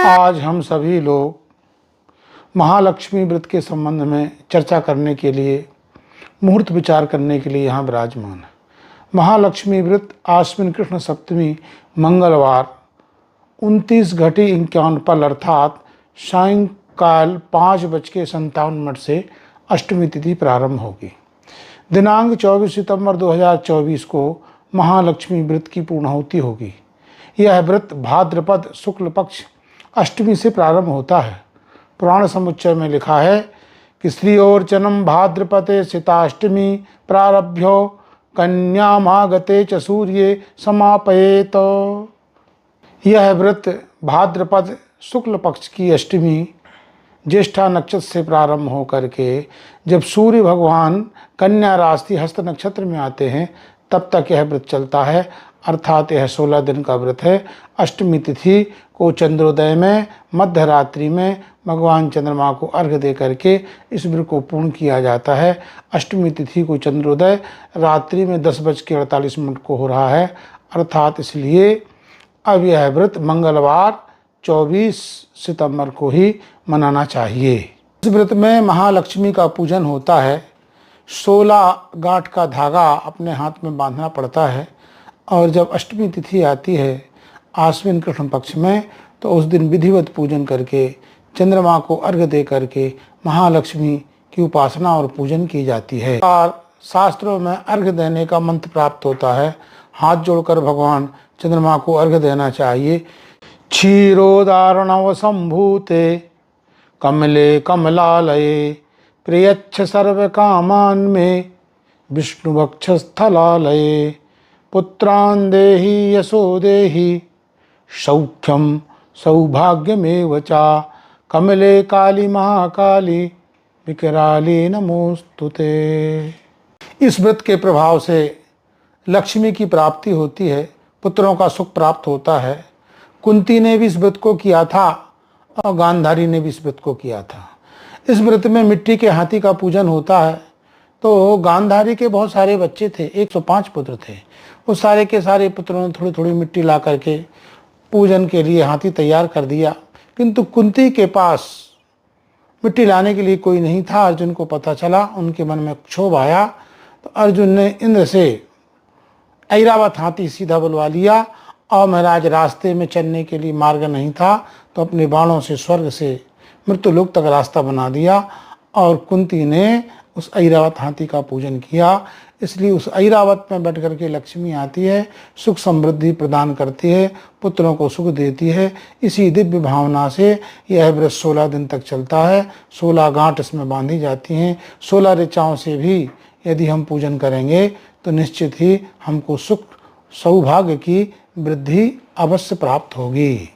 आज हम सभी लोग महालक्ष्मी व्रत के संबंध में चर्चा करने के लिए, मुहूर्त विचार करने के लिए यहाँ विराजमान है। महालक्ष्मी व्रत आश्विन कृष्ण सप्तमी मंगलवार 29:51 पल अर्थात सायंकाल 5:57 से अष्टमी तिथि प्रारंभ होगी। दिनांक 24 सितंबर 2024 को महालक्ष्मी व्रत की पूर्णाहुति होगी। यह व्रत भाद्रपद शुक्ल पक्ष अष्टमी से प्रारंभ होता है। पुराण समुच्चय में लिखा है कि श्रियोर्चनम भाद्रपते सिताष्टमी प्रारभ्यो कन्यामागते च सूर्ये समापयेत। यह व्रत भाद्रपद शुक्ल पक्ष की अष्टमी ज्येष्ठा नक्षत्र से प्रारंभ होकर के जब सूर्य भगवान कन्या राशि हस्त नक्षत्र में आते हैं तब तक यह व्रत चलता है, अर्थात यह 16 दिन का व्रत है। अष्टमी तिथि को चंद्रोदय में मध्य रात्रि में भगवान चंद्रमा को अर्घ्य दे करके इस व्रत को पूर्ण किया जाता है। अष्टमी तिथि को चंद्रोदय रात्रि में 10:48 को हो रहा है, अर्थात इसलिए अब यह व्रत मंगलवार 24 सितंबर को ही मनाना चाहिए। इस व्रत में महालक्ष्मी का पूजन होता है। 16 गांठ का धागा अपने हाथ में बांधना पड़ता है और जब अष्टमी तिथि आती है आश्विन कृष्ण पक्ष में तो उस दिन विधिवत पूजन करके चंद्रमा को अर्घ्य दे करके महालक्ष्मी की उपासना और पूजन की जाती है। और शास्त्रों में अर्घ्य देने का मंत्र प्राप्त होता है। हाथ जोड़कर भगवान चंद्रमा को अर्घ्य देना चाहिए। क्षीरोदारणव संभूते कमले कमलालये प्रियच्छ सर्व कामान में विष्णु वक्ष स्थलालये पुत्रान् देहि यशो देहि सौख्यम सौभाग्यमेव चा कमले काली महाकाली विकराली नमोस्तुते। इस व्रत के प्रभाव से लक्ष्मी की प्राप्ति होती है, पुत्रों का सुख प्राप्त होता है। कुंती ने भी इस व्रत को किया था और गांधारी ने भी इस व्रत को किया था। इस व्रत में मिट्टी के हाथी का पूजन होता है। तो गांधारी के बहुत सारे बच्चे थे, 105 पुत्र थे। उस सारे के सारे पुत्रों ने थोड़ी थोड़ी मिट्टी ला करके पूजन के लिए हाथी तैयार कर दिया, किंतु कुंती के पास मिट्टी लाने के लिए कोई नहीं था। अर्जुन को पता चला, उनके मन में क्षोभ आया तो अर्जुन ने इंद्र से ऐरावत हाथी सीधा बुलवा लिया और महाराज रास्ते में चलने के लिए मार्ग नहीं था तो अपने बाणों से स्वर्ग से मृत्युलोक तक रास्ता बना दिया और कुंती ने उस ऐरावत हाथी का पूजन किया। इसलिए उस ऐरावत में बैठ करके लक्ष्मी आती है, सुख समृद्धि प्रदान करती है, पुत्रों को सुख देती है। इसी दिव्य भावना से यह व्रत 16 दिन तक चलता है। 16 गांठ इसमें बांधी जाती हैं। 16 ऋचाओं से भी यदि हम पूजन करेंगे तो निश्चित ही हमको सुख सौभाग्य की वृद्धि अवश्य प्राप्त होगी।